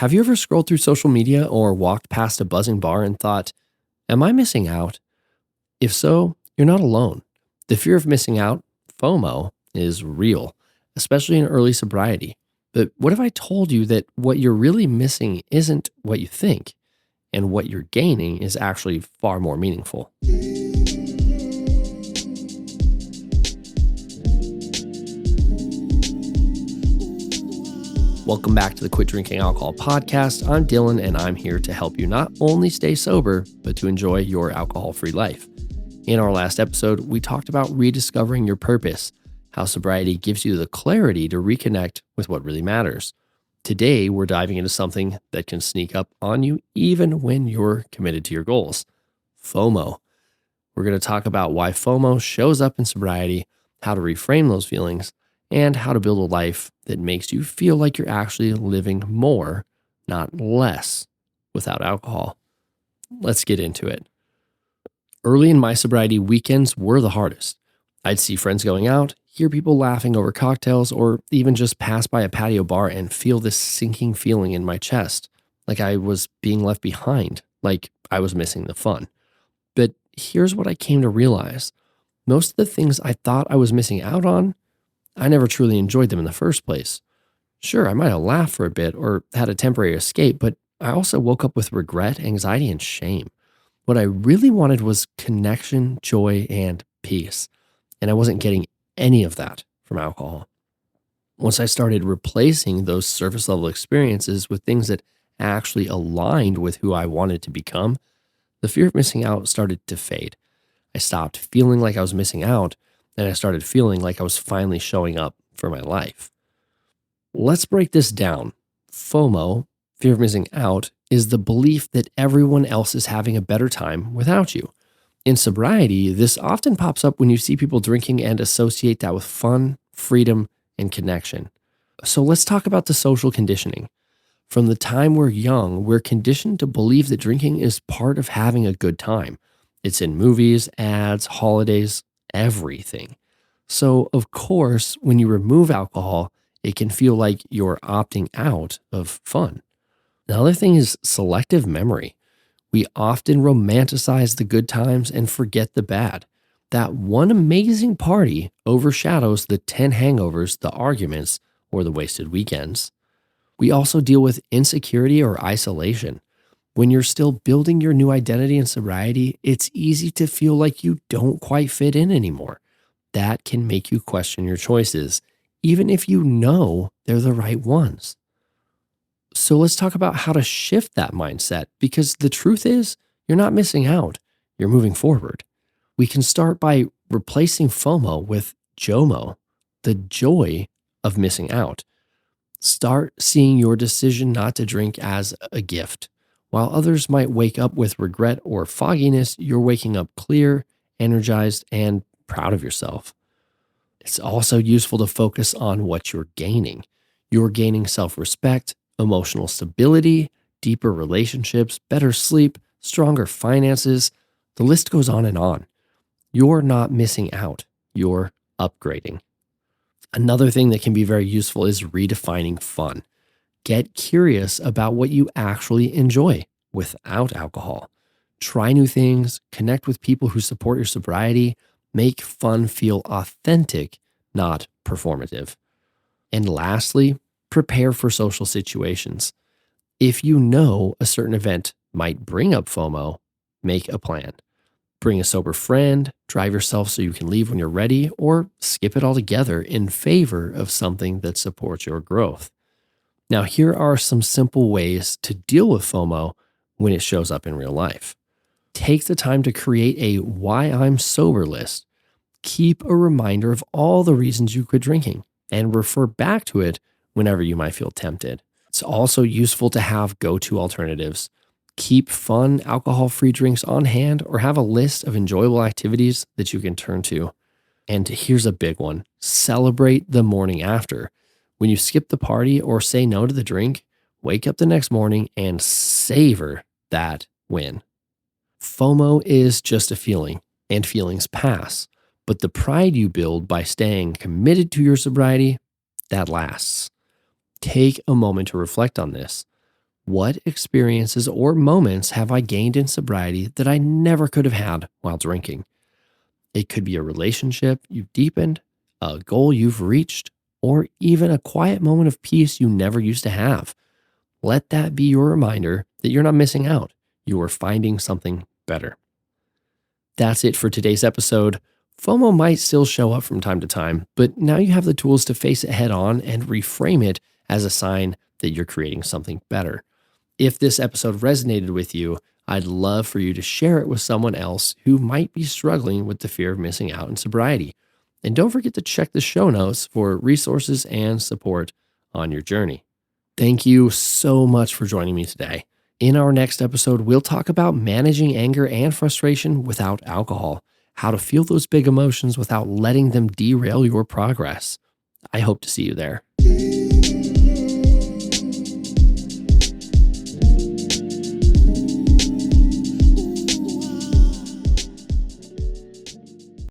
Have you ever scrolled through social media or walked past a buzzing bar and thought, am I missing out? If so, you're not alone. The fear of missing out, FOMO, is real, especially in early sobriety. But what if I told you that what you're really missing isn't what you think, and what you're gaining is actually far more meaningful? Welcome back to the Quit Drinking Alcohol podcast. I'm Dylan, and I'm here to help you not only stay sober, but to enjoy your alcohol-free life. In our last episode, we talked about rediscovering your purpose, how sobriety gives you the clarity to reconnect with what really matters. Today, we're diving into something that can sneak up on you even when you're committed to your goals: FOMO. We're going to talk about why FOMO shows up in sobriety, how to reframe those feelings, and how to build a life that makes you feel like you're actually living more, not less, without alcohol. Let's get into it. Early in my sobriety, weekends were the hardest. I'd see friends going out, hear people laughing over cocktails, or even just pass by a patio bar and feel this sinking feeling in my chest, like I was being left behind, like I was missing the fun. But here's what I came to realize. Most of the things I thought I was missing out on, I never truly enjoyed them in the first place. Sure, I might have laughed for a bit or had a temporary escape, but I also woke up with regret, anxiety, and shame. What I really wanted was connection, joy, and peace. And I wasn't getting any of that from alcohol. Once I started replacing those surface level experiences with things that actually aligned with who I wanted to become, the fear of missing out started to fade. I stopped feeling like I was missing out, and I started feeling like I was finally showing up for my life. Let's break this down. FOMO, fear of missing out, is the belief that everyone else is having a better time without you. In sobriety, this often pops up when you see people drinking and associate that with fun, freedom, and connection. So let's talk about the social conditioning. From the time we're young, we're conditioned to believe that drinking is part of having a good time. It's in movies, ads, holidays, everything. So, of course, when you remove alcohol, it can feel like you're opting out of fun. The other thing is selective memory. We often romanticize the good times and forget the bad. That one amazing party overshadows the 10 hangovers, the arguments, or the wasted weekends. We also deal with insecurity or isolation. When you're still building your new identity in sobriety, it's easy to feel like you don't quite fit in anymore. That can make you question your choices, even if you know they're the right ones. So let's talk about how to shift that mindset, because the truth is, you're not missing out, you're moving forward. We can start by replacing FOMO with JOMO, the joy of missing out. Start seeing your decision not to drink as a gift. While others might wake up with regret or fogginess, you're waking up clear, energized, and proud of yourself. It's also useful to focus on what you're gaining. You're gaining self-respect, emotional stability, deeper relationships, better sleep, stronger finances. The list goes on and on. You're not missing out. You're upgrading. Another thing that can be very useful is redefining fun. Get curious about what you actually enjoy without alcohol. Try new things, connect with people who support your sobriety, make fun feel authentic, not performative. And lastly, prepare for social situations. If you know a certain event might bring up FOMO, make a plan. Bring a sober friend, drive yourself so you can leave when you're ready, or skip it altogether in favor of something that supports your growth. Now, here are some simple ways to deal with FOMO when it shows up in real life. Take the time to create a why I'm sober list. Keep a reminder of all the reasons you quit drinking and refer back to it whenever you might feel tempted. It's also useful to have go-to alternatives. Keep fun, alcohol-free drinks on hand or have a list of enjoyable activities that you can turn to. And here's a big one. Celebrate the morning after. When you skip the party or say no to the drink, wake up the next morning and savor that win. FOMO is just a feeling, and feelings pass. But the pride you build by staying committed to your sobriety, that lasts. Take a moment to reflect on this. What experiences or moments have I gained in sobriety that I never could have had while drinking? It could be a relationship you've deepened, a goal you've reached, or even a quiet moment of peace you never used to have. Let that be your reminder that you're not missing out. You are finding something better. That's it for today's episode. FOMO might still show up from time to time, but now you have the tools to face it head on and reframe it as a sign that you're creating something better. If this episode resonated with you, I'd love for you to share it with someone else who might be struggling with the fear of missing out in sobriety. And don't forget to check the show notes for resources and support on your journey. Thank you so much for joining me today. In our next episode, we'll talk about managing anger and frustration without alcohol, how to feel those big emotions without letting them derail your progress. I hope to see you there.